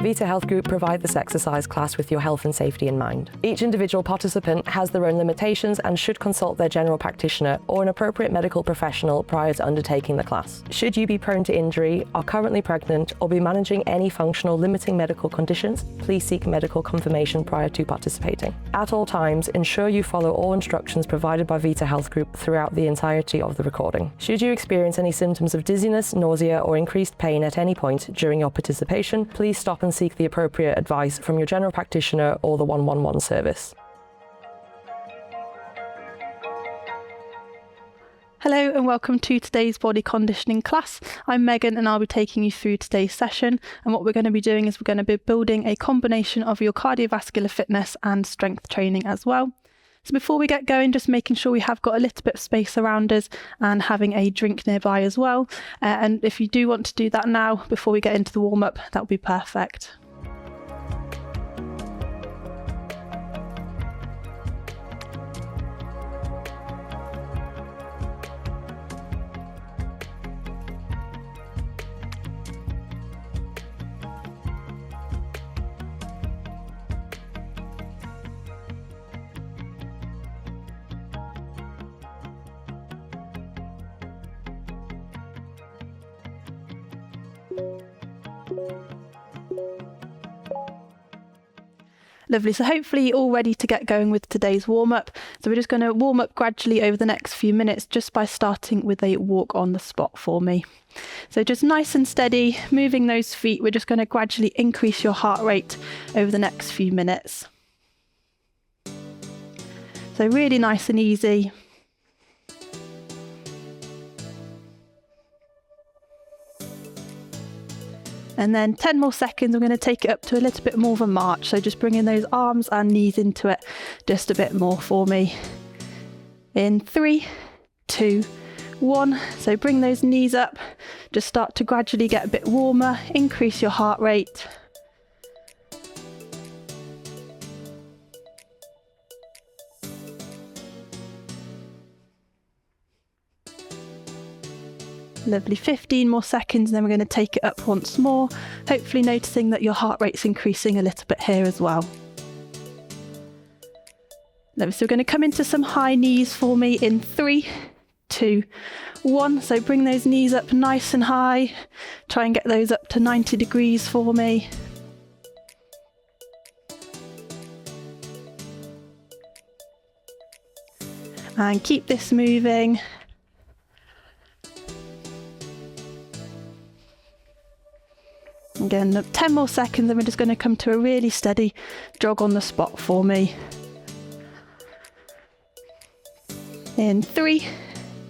Vita Health Group provide this exercise class with your health and safety in mind. Each individual participant has their own limitations and should consult their general practitioner or an appropriate medical professional prior to undertaking the class. Should you be prone to injury, are currently pregnant, or be managing any functional limiting medical conditions, please seek medical confirmation prior to participating. At all times, ensure you follow all instructions provided by Vita Health Group throughout the entirety of the recording. Should you experience any symptoms of dizziness, nausea, or increased pain at any point during your participation, please stop and seek the appropriate advice from your general practitioner or the 111 service. Hello and welcome to today's body conditioning class. I'm Megan and I'll be taking you through today's session, and what we're going to be doing is we're going to be building a combination of your cardiovascular fitness and strength training as well. So before we get going, just making sure we have got a little bit of space around us and having a drink nearby as well. And if you do want to do that now before we get into the warm-up, that would be perfect. Lovely, so hopefully you're all ready to get going with today's warm-up. So we're just going to warm up gradually over the next few minutes just by starting with a walk on the spot for me. So just nice and steady, moving those feet. We're just going to gradually increase your heart rate over the next few minutes. So really nice and easy. And then 10 more seconds, I'm going to take it up to a little bit more of a march. So just bringing those arms and knees into it just a bit more for me. In 3, 2, 1. So bring those knees up. Just start to gradually get a bit warmer. Increase your heart rate. Lovely, 15 more seconds, and then we're going to take it up once more, hopefully noticing that your heart rate's increasing a little bit here as well. Lovely, so we're going to come into some high knees for me in 3, 2, 1. So bring those knees up nice and high. Try and get those up to 90 degrees for me. And keep this moving. Again, 10 more seconds, and we're just going to come to a really steady jog on the spot for me. In 3,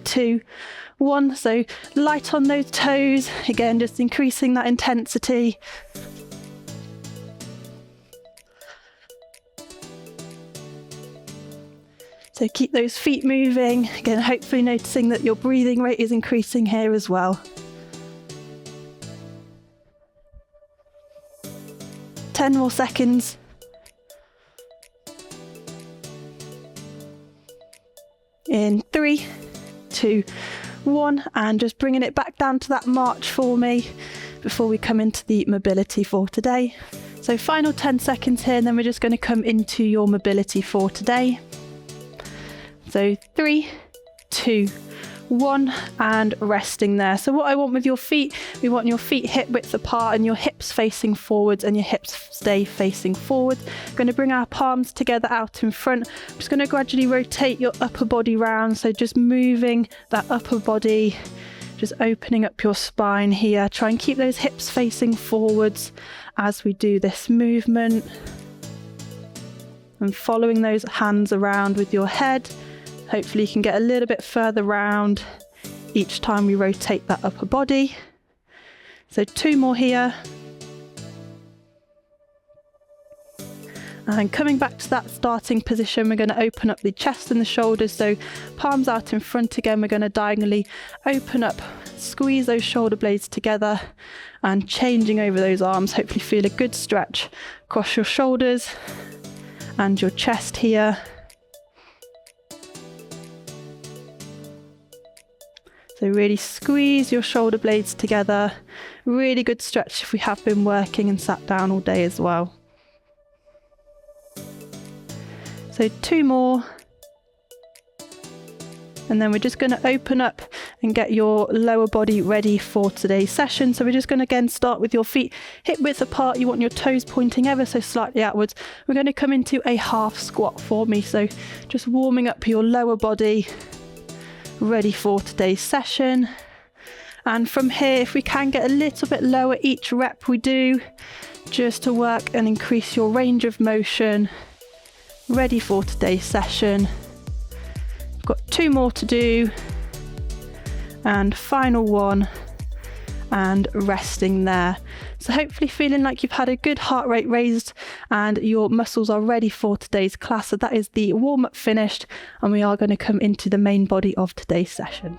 2, 1. So light on those toes. Again, just increasing that intensity. So keep those feet moving. Again, hopefully noticing that your breathing rate is increasing here as well. 10 more seconds. In 3, 2, 1, and just bringing it back down to that march for me before we come into the mobility for today. So final 10 seconds here, and then we're just going to come into your mobility for today. So 3, 2, 1, and resting there. So what I want with your feet, we want your feet hip width apart and your hips facing forwards and your hips stay facing forward. We're going to bring our palms together out in front. I'm just going to gradually rotate your upper body round. So just moving that upper body, just opening up your spine here. Try and keep those hips facing forwards as we do this movement. And following those hands around with your head. Hopefully you can get a little bit further round each time we rotate that upper body. So 2 more here. And coming back to that starting position, we're going to open up the chest and the shoulders. So palms out in front again, we're going to diagonally open up, squeeze those shoulder blades together and changing over those arms. Hopefully feel a good stretch across your shoulders and your chest here. So really squeeze your shoulder blades together. Really good stretch if we have been working and sat down all day as well. So 2 more. And then we're just going to open up and get your lower body ready for today's session. So we're just going to again start with your feet hip width apart. You want your toes pointing ever so slightly outwards. We're going to come into a half squat for me. So just warming up your lower body, ready for today's session. And from here, if we can get a little bit lower each rep we do, just to work and increase your range of motion, ready for today's session. Got 2 more to do, and final one, and resting there. So hopefully feeling like you've had a good heart rate raised and your muscles are ready for today's class. So that is the warm-up finished, and we are going to come into the main body of today's session.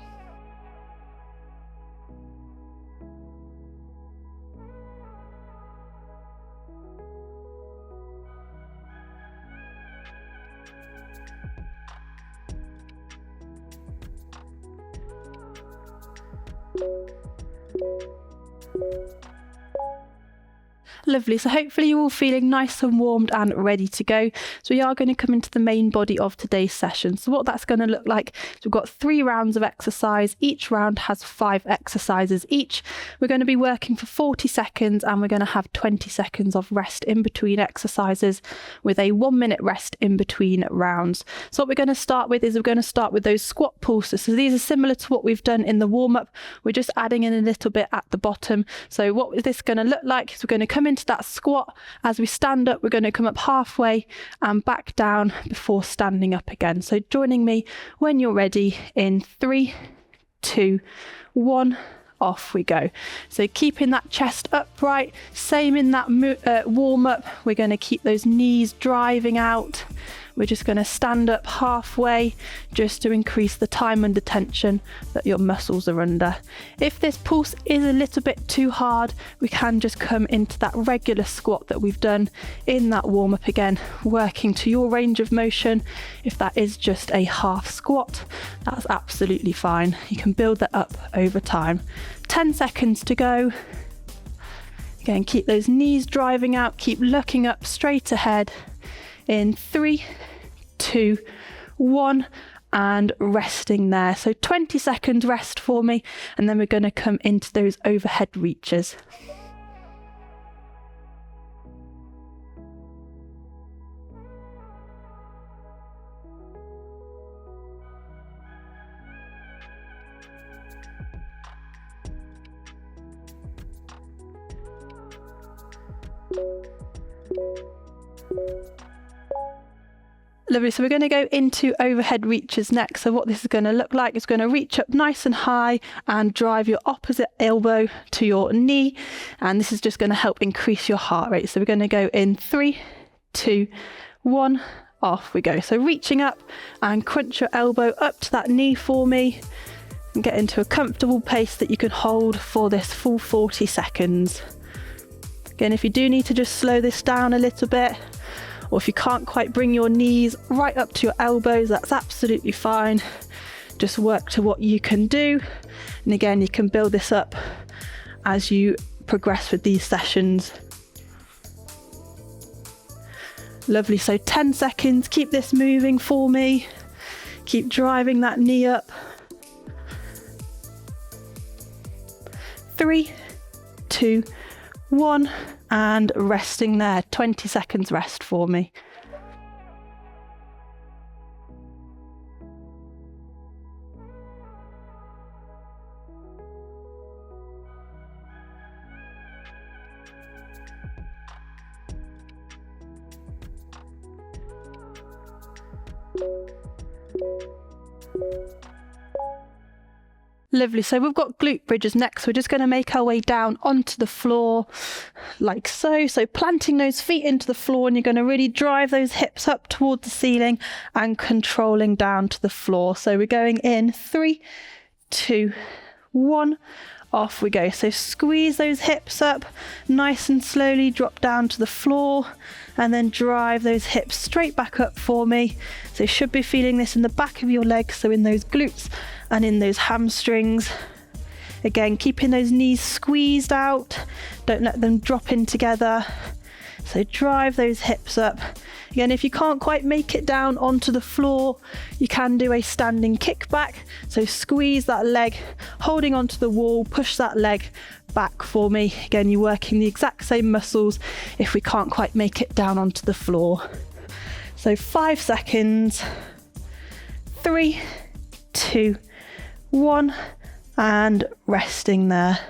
Lovely, so hopefully you're all feeling nice and warmed and ready to go. So we are going to come into the main body of today's session. So what that's going to look like, so we've got 3 rounds of exercise. Each round has 5 exercises each. We're going to be working for 40 seconds and we're going to have 20 seconds of rest in between exercises with a 1-minute rest in between rounds. So what we're going to start with is we're going to start with those squat pulses. So these are similar to what we've done in the warm-up. We're just adding in a little bit at the bottom. So what is this going to look like? So we're going to come into that squat. As we stand up, we're going to come up halfway and back down before standing up again. So joining me when you're ready in 3, 2, 1, off we go. So keeping that chest upright, same in that warm up, we're going to keep those knees driving out. We're just going to stand up halfway just to increase the time under tension that your muscles are under. If this pulse is a little bit too hard, we can just come into that regular squat that we've done in that warm up again, working to your range of motion. If that is just a half squat, that's absolutely fine. You can build that up over time. 10 seconds to go. Again, keep those knees driving out, keep looking up straight ahead. In 3, 2, 1, and resting there. So 20 seconds rest for me, and then we're going to come into those overhead reaches. Lovely, so we're going to go into overhead reaches next. So what this is going to look like is going to reach up nice and high and drive your opposite elbow to your knee. And this is just going to help increase your heart rate. So we're going to go in 3, 2, 1, off we go. So reaching up and crunch your elbow up to that knee for me and get into a comfortable pace that you can hold for this full 40 seconds. Again, if you do need to just slow this down a little bit, or if you can't quite bring your knees right up to your elbows, that's absolutely fine. Just work to what you can do. And again, you can build this up as you progress with these sessions. Lovely, so 10 seconds, keep this moving for me. Keep driving that knee up. 3, 2, 1, and resting there. 20 seconds rest for me. Lovely, so we've got glute bridges next. We're just going to make our way down onto the floor like so. So planting those feet into the floor, and you're going to really drive those hips up towards the ceiling and controlling down to the floor. So we're going in 3, 2, 1, off we go. So squeeze those hips up nice and slowly, drop down to the floor, and then drive those hips straight back up for me. So you should be feeling this in the back of your legs, so in those glutes and in those hamstrings. Again, keeping those knees squeezed out, don't let them drop in together. So drive those hips up. Again, if you can't quite make it down onto the floor, you can do a standing kickback. So squeeze that leg, holding onto the wall, push that leg back for me. Again, you're working the exact same muscles if we can't quite make it down onto the floor. So 5 seconds, 3, 2, 1, and resting there.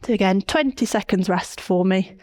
So again, 20 seconds rest for me.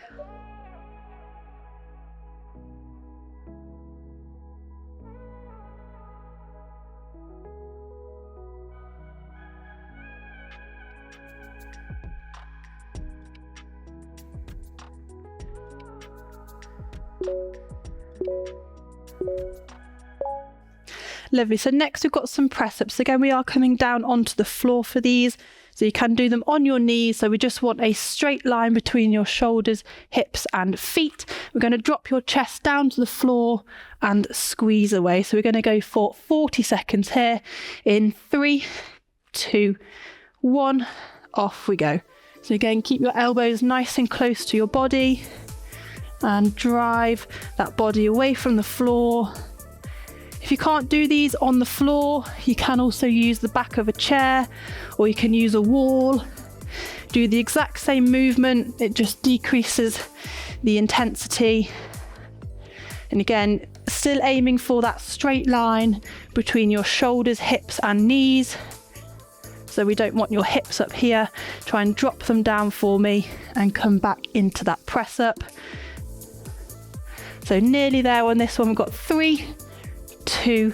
Lovely. So next we've got some press ups. Again, we are coming down onto the floor for these. So you can do them on your knees. So we just want a straight line between your shoulders, hips and feet. We're going to drop your chest down to the floor and squeeze away. So we're going to go for 40 seconds here. In 3, 2, 1, off we go. So again, keep your elbows nice and close to your body and drive that body away from the floor. If you can't do these on the floor, you can also use the back of a chair, or you can use a wall. Do the exact same movement, it just decreases the intensity. And again, still aiming for that straight line between your shoulders, hips and knees. So we don't want your hips up here. Try and drop them down for me and come back into that press up. So nearly there on this one. We've got 3, 2,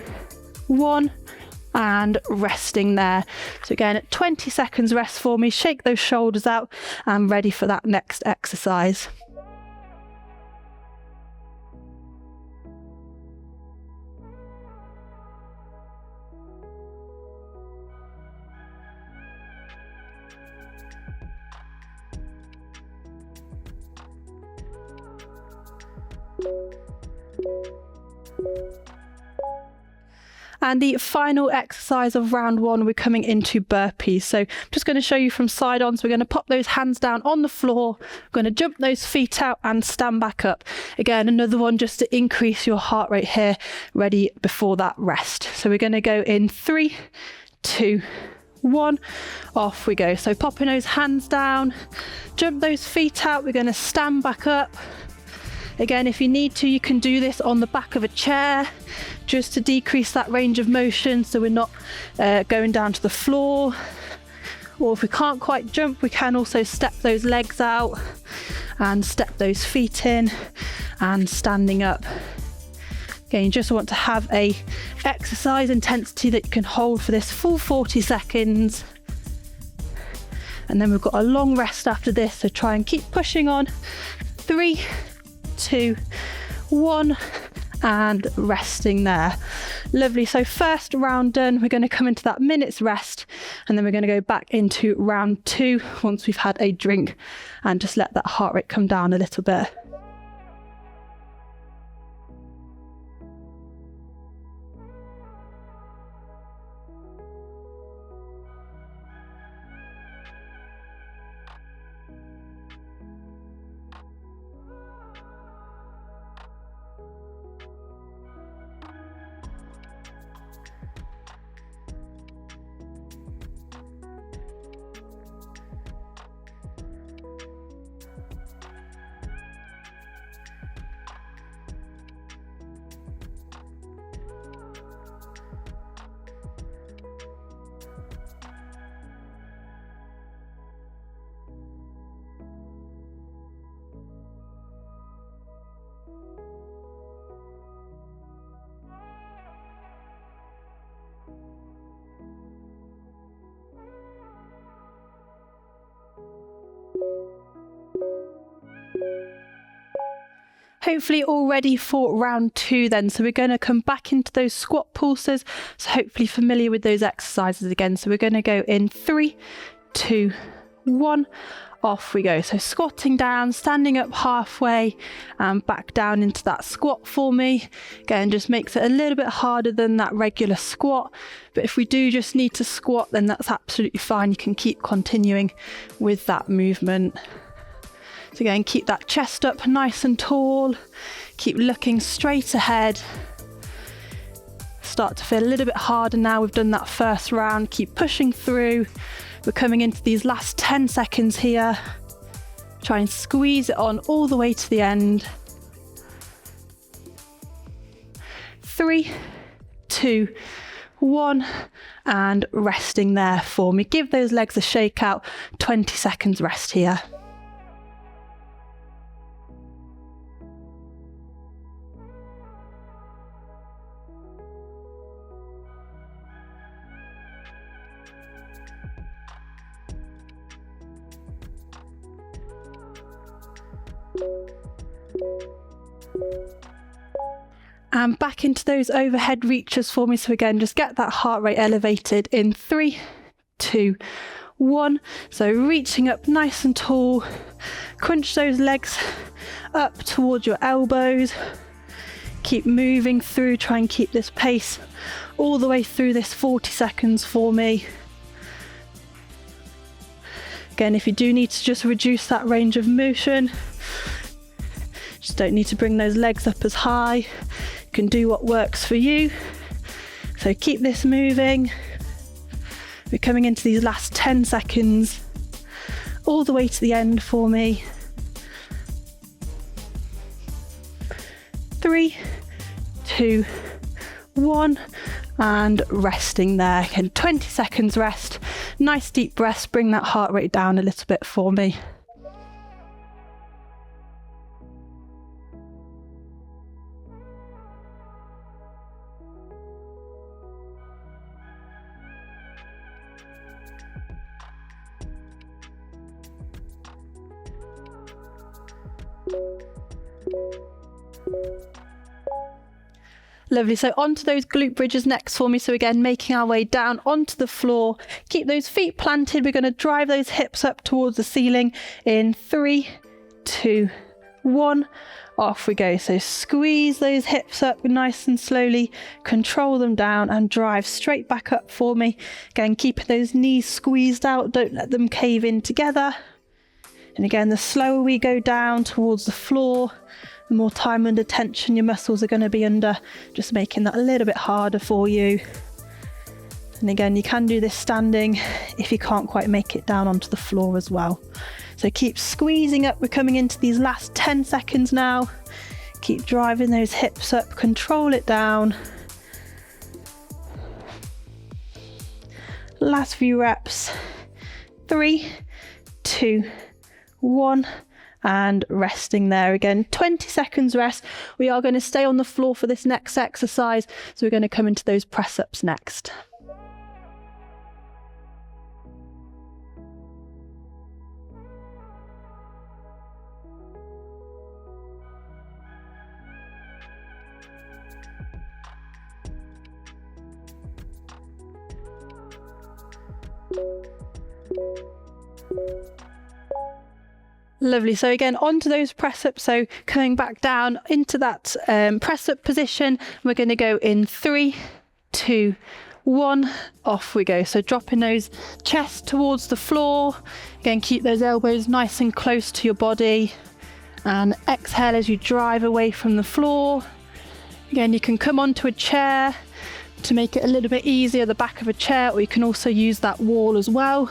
1, and resting there. So again, at 20 seconds rest for me. Shake those shoulders out and ready for that next exercise. And the final exercise of round 1, we're coming into burpees. So I'm just going to show you from side on. So we're going to pop those hands down on the floor. We're going to jump those feet out and stand back up. Again, another one just to increase your heart rate here, ready before that rest. So we're going to go in 3, 2, 1, off we go. So popping those hands down, jump those feet out. We're going to stand back up. Again, if you need to, you can do this on the back of a chair just to decrease that range of motion so we're not going down to the floor. Or if we can't quite jump, we can also step those legs out and step those feet in and standing up. Again, you just want to have a exercise intensity that you can hold for this full 40 seconds. And then we've got a long rest after this, so try and keep pushing on. 3, 2, 1, and resting there. Lovely. So first round done, we're going to come into that minute's rest, and then we're going to go back into round 2 once we've had a drink and just let that heart rate come down a little bit. Hopefully all ready for round 2 then. So we're going to come back into those squat pulses. So hopefully familiar with those exercises again. So we're going to go in 3, 2, 1. Off we go. So squatting down, standing up halfway and back down into that squat for me. Again, just makes it a little bit harder than that regular squat. But if we do just need to squat, then that's absolutely fine. You can keep continuing with that movement. So again, keep that chest up nice and tall. Keep looking straight ahead. Start to feel a little bit harder now. We've done that first round. Keep pushing through. We're coming into these last 10 seconds here. Try and squeeze it on all the way to the end. 3, 2, 1, and resting there for me. Give those legs a shake out. 20 seconds rest here. And back into those overhead reaches for me. So again, just get that heart rate elevated in 3, 2, 1. So reaching up nice and tall. Crunch those legs up towards your elbows. Keep moving through. Try and keep this pace all the way through this 40 seconds for me. Again, if you do need to just reduce that range of motion, just don't need to bring those legs up as high. You can do what works for you. So keep this moving. We're coming into these last 10 seconds, all the way to the end for me. 3, 2, 1, and resting there. And 20 seconds rest. Nice deep breaths, bring that heart rate down a little bit for me. Lovely, so onto those glute bridges next for me. So again, making our way down onto the floor. Keep those feet planted. We're going to drive those hips up towards the ceiling in 3, 2, 1. Off we go. So squeeze those hips up nice and slowly. Control them down and drive straight back up for me. Again, keep those knees squeezed out. Don't let them cave in together. And again, the slower we go down towards the floor, the more time under tension your muscles are going to be under, just making that a little bit harder for you. And again, you can do this standing if you can't quite make it down onto the floor as well. So keep squeezing up. We're coming into these last 10 seconds now. Keep driving those hips up, control it down. Last few reps. 3, 2, 1. And resting there again. 20 seconds rest. We are going to stay on the floor for this next exercise. So we're going to come into those press ups next. Lovely. So again, onto those press ups. So coming back down into that press up position, we're going to go in 3, 2, 1. Off we go. So dropping those chest towards the floor. Again, keep those elbows nice and close to your body. And exhale as you drive away from the floor. Again, you can come onto a chair to make it a little bit easier, the back of a chair, or you can also use that wall as well.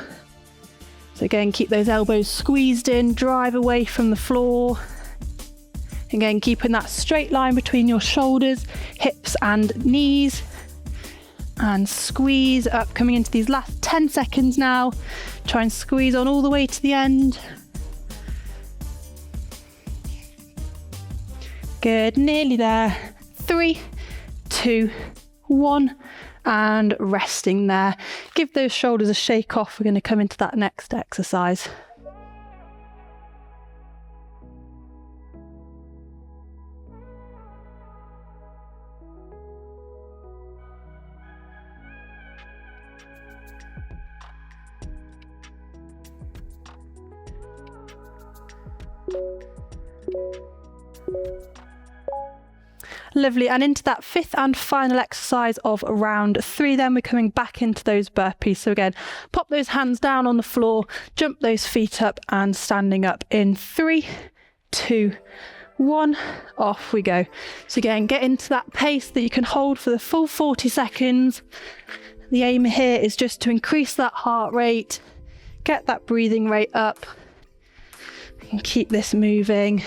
So again, keep those elbows squeezed in, drive away from the floor. Again, keeping that straight line between your shoulders, hips and knees. And squeeze up, coming into these last 10 seconds now. Try and squeeze on all the way to the end. Good, nearly there. 3, 2, 1. And resting there. Give those shoulders a shake off. We're going to come into that next exercise. Lovely, and into that fifth and final exercise of round 3 then we're coming back into those burpees. So again, pop those hands down on the floor, jump those feet up and standing up in 3, 2, 1, off we go. So again, get into that pace that you can hold for the full 40 seconds. The aim here is just to increase that heart rate, get that breathing rate up, and keep this moving.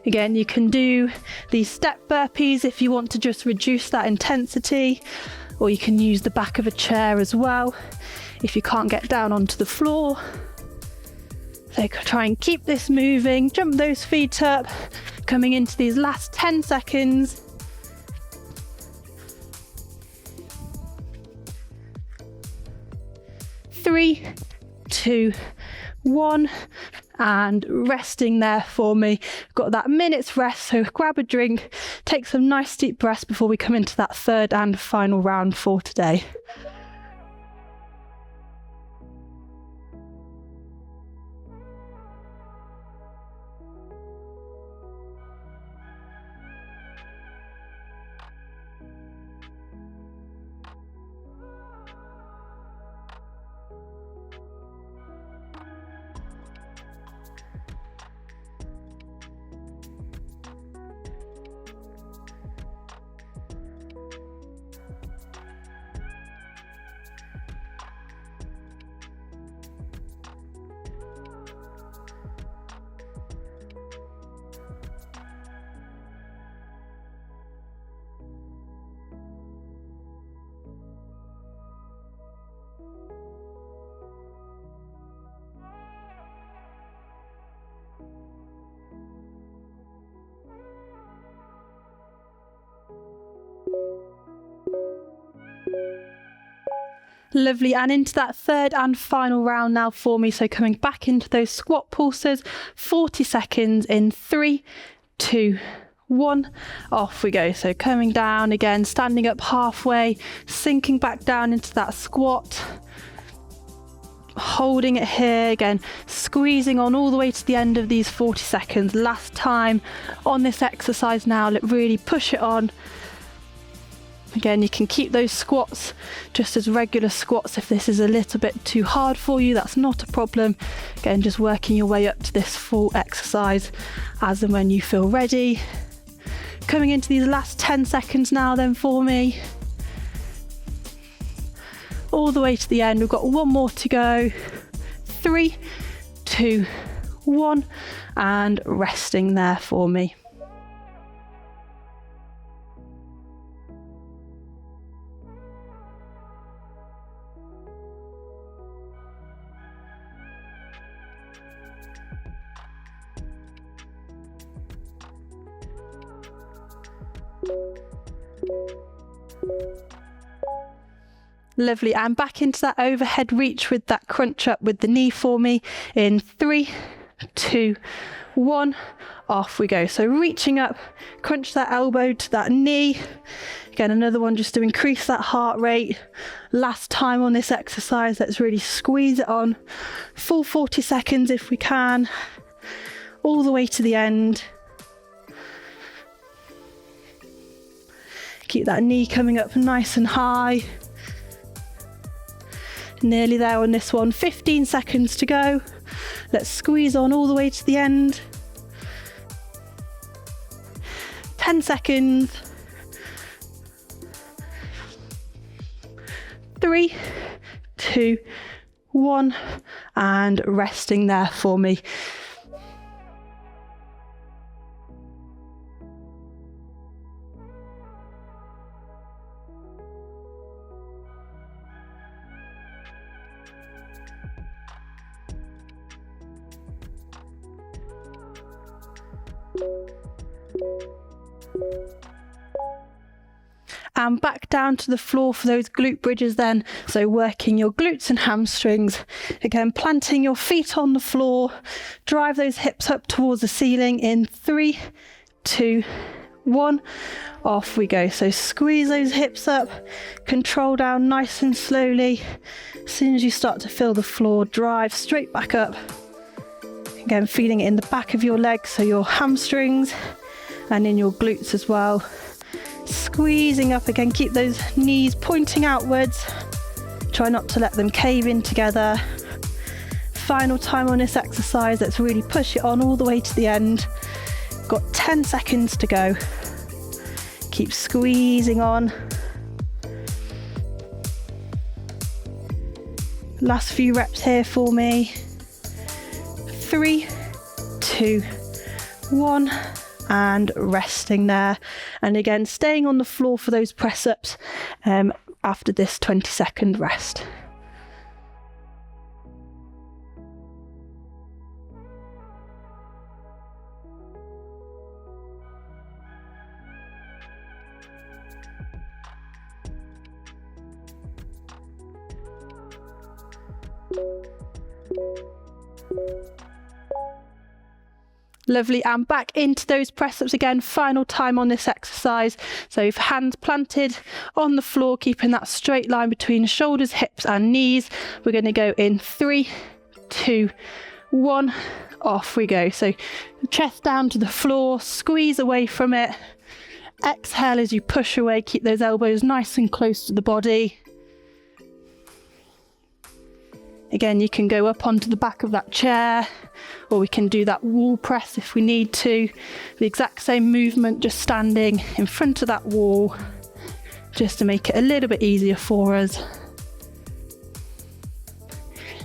Again, you can do these step burpees if you want to just reduce that intensity, or you can use the back of a chair as well if you can't get down onto the floor. So try and keep this moving, jump those feet up, coming into these last 10 seconds. Three, 2, 1, and resting there for me. Got that minute's rest, so grab a drink, take some nice deep breaths before we come into that third and final round for today. Lovely, and into that third and final round now for me. So coming back into those squat pulses, 40 seconds in 3, 2, 1, off we go. So coming down again, standing up halfway, sinking back down into that squat, holding it here again, squeezing on all the way to the end of these 40 seconds. Last time on this exercise now, really push it on. Again, you can keep those squats just as regular squats. If this is a little bit too hard for you, that's not a problem. Again, just working your way up to this full exercise as and when you feel ready. Coming into these last 10 seconds now then for me. All the way to the end. We've got one more to go. 3, 2, 1, and resting there for me. Lovely, and back into that overhead reach with that crunch up with the knee for me in 3, 2, 1, off we go. So reaching up, crunch that elbow to that knee. Again, another one just to increase that heart rate. Last time on this exercise, let's really squeeze it on. Full 40 seconds if we can, all the way to the end. Keep that knee coming up nice and high. Nearly there on this one, 15 seconds to go. Let's squeeze on all the way to the end. 10 seconds. 3, 2, 1, and resting there for me. And back down to the floor for those glute bridges then. So working your glutes and hamstrings. Again, planting your feet on the floor. Drive those hips up towards the ceiling in 3, 2, 1. Off we go. So squeeze those hips up. Control down nice and slowly. As soon as you start to feel the floor, drive straight back up. Again, feeling it in the back of your legs, so your hamstrings, and in your glutes as well. Squeezing up again, keep those knees pointing outwards. Try not to let them cave in together. Final time on this exercise, let's really push it on all the way to the end. Got 10 seconds to go. Keep squeezing on. Last few reps here for me. 3, 2, 1, and resting there. And again, staying on the floor for those press ups after this 20-second rest. Lovely, and back into those press-ups again, final time on this exercise. So hands planted on the floor, keeping that straight line between shoulders, hips and knees. We're going to go in 3, 2, 1, off we go. So chest down to the floor, squeeze away from it. Exhale as you push away, keep those elbows nice and close to the body. Again, you can go up onto the back of that chair, or we can do that wall press if we need to. The exact same movement, just standing in front of that wall, just to make it a little bit easier for us.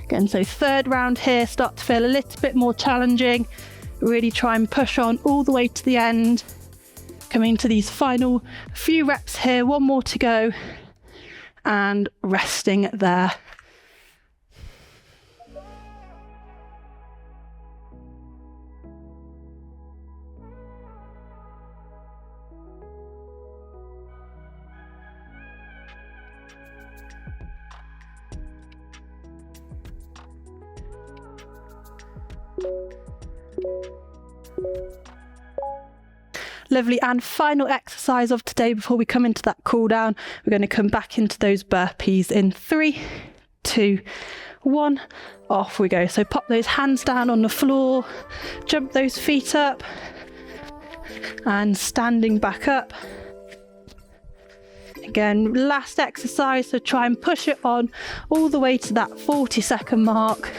Again, so third round here, start to feel a little bit more challenging. Really try and push on all the way to the end. Coming to these final few reps here, one more to go, and resting there. Lovely, and final exercise of today before we come into that cool down, we're going to come back into those burpees in 3, 2, 1, off we go. So pop those hands down on the floor, jump those feet up, and standing back up. Again, last exercise, so try and push it on all the way to that 40-second mark.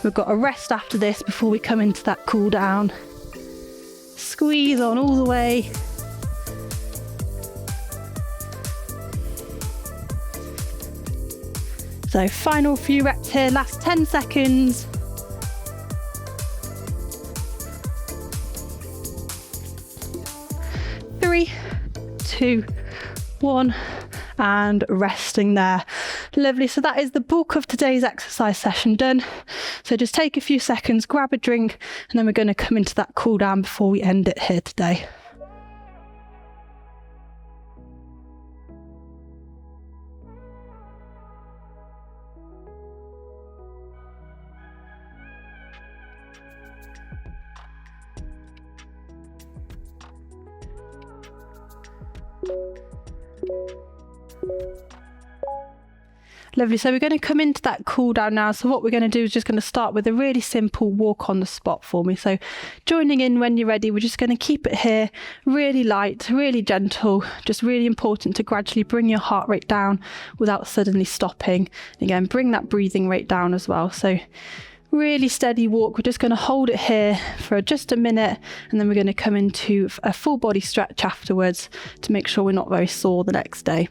We've got a rest after this before we come into that cool down. Squeeze on all the way. So final few reps here, last 10 seconds. Three, 2, 1, and resting there. Lovely, so that is the bulk of today's exercise session done. So just take a few seconds, grab a drink, and then we're going to come into that cool down before we end it here today. Lovely, so we're going to come into that cool down now. So what we're going to do is just going to start with a really simple walk on the spot for me. So joining in when you're ready, we're just going to keep it here really light, really gentle. Just really important to gradually bring your heart rate down without suddenly stopping. Again, bring that breathing rate down as well. So really steady walk. We're just going to hold it here for just a minute, and then we're going to come into a full body stretch afterwards to make sure we're not very sore the next day.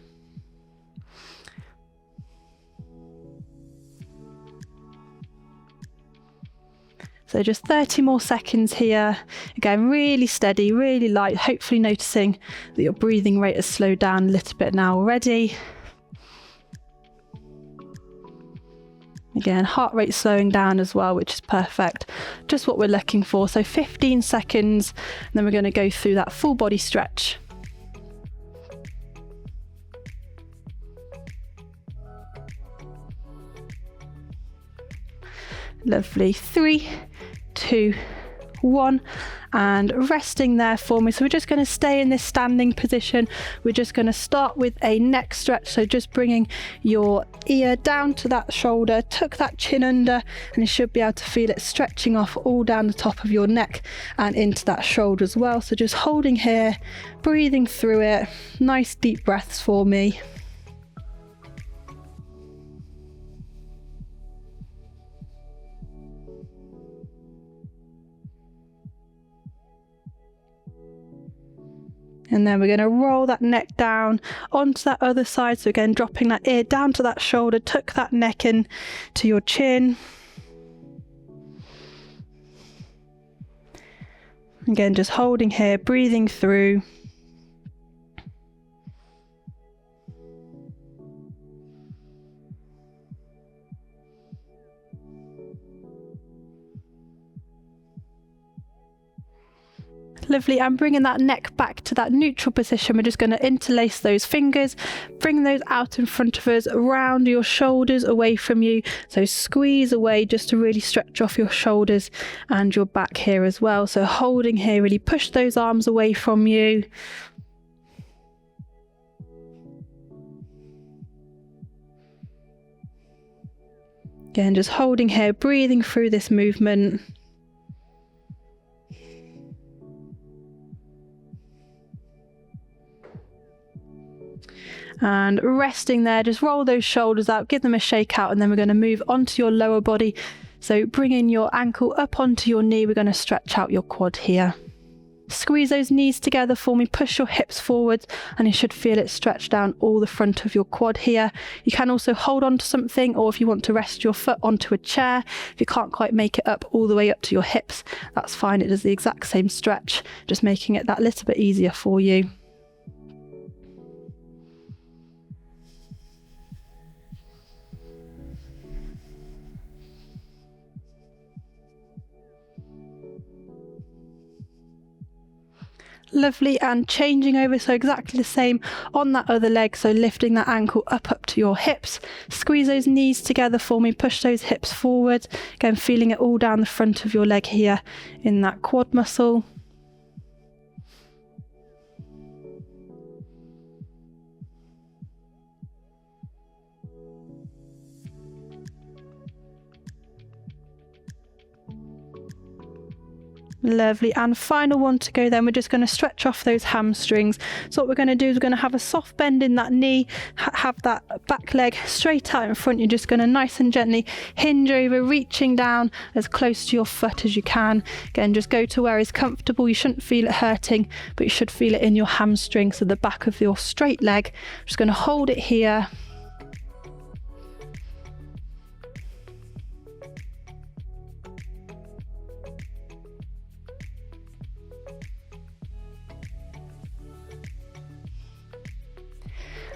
So just 30 more seconds here. Again, really steady, really light, hopefully noticing that your breathing rate has slowed down a little bit now already. Again, heart rate slowing down as well, which is perfect. Just what we're looking for. So 15 seconds, and then we're going to go through that full body stretch. Lovely. 3, 2, 1, and resting there for me. So we're just going to stay in this standing position. We're just going to start with a neck stretch, so just bringing your ear down to that shoulder, tuck that chin under, and you should be able to feel it stretching off all down the top of your neck and into that shoulder as well. So just holding here, breathing through it. Nice deep breaths for me. And then we're going to roll that neck down onto that other side. So again, dropping that ear down to that shoulder, tuck that neck in to your chin. Again, just holding here, breathing through. Lovely, and bringing that neck back to that neutral position, we're just going to interlace those fingers, bring those out in front of us, around your shoulders, away from you. So squeeze away just to really stretch off your shoulders and your back here as well. So holding here, really push those arms away from you. Again, just holding here, breathing through this movement. And resting there, just roll those shoulders out, give them a shake out, and then we're going to move onto your lower body. So bringing your ankle up onto your knee, we're going to stretch out your quad here. Squeeze those knees together for me, push your hips forward, and you should feel it stretch down all the front of your quad here. You can also hold on to something, or if you want to rest your foot onto a chair, if you can't quite make it up all the way up to your hips, that's fine. It does the exact same stretch, just making it that little bit easier for you. Lovely, and changing over, so exactly the same on that other leg. So lifting that ankle up to your hips, squeeze those knees together for me, push those hips forward, again feeling it all down the front of your leg here in that quad muscle. Lovely, and final one to go then. We're just going to stretch off those hamstrings. So what we're going to do is we're going to have a soft bend in that knee, have that back leg straight out in front. You're just going to nice and gently hinge over, reaching down as close to your foot as you can. Again, just go to where is comfortable. You shouldn't feel it hurting, but you should feel it in your hamstring, so the back of your straight leg. Just going to hold it here.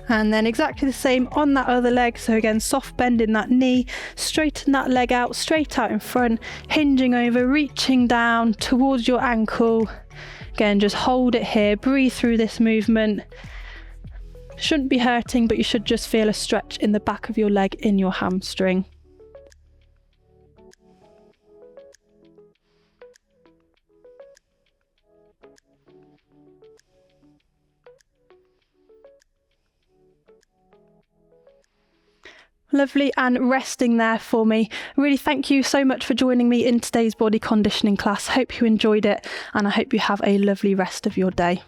And then exactly the same on that other leg. So again, soft bend in that knee, straighten that leg out, straight out in front, hinging over, reaching down towards your ankle. Again, just hold it here, breathe through this movement. Shouldn't be hurting, but you should just feel a stretch in the back of your leg in your hamstring. Lovely, and resting there for me. Really thank you so much for joining me in today's body conditioning class. Hope you enjoyed it, and I hope you have a lovely rest of your day.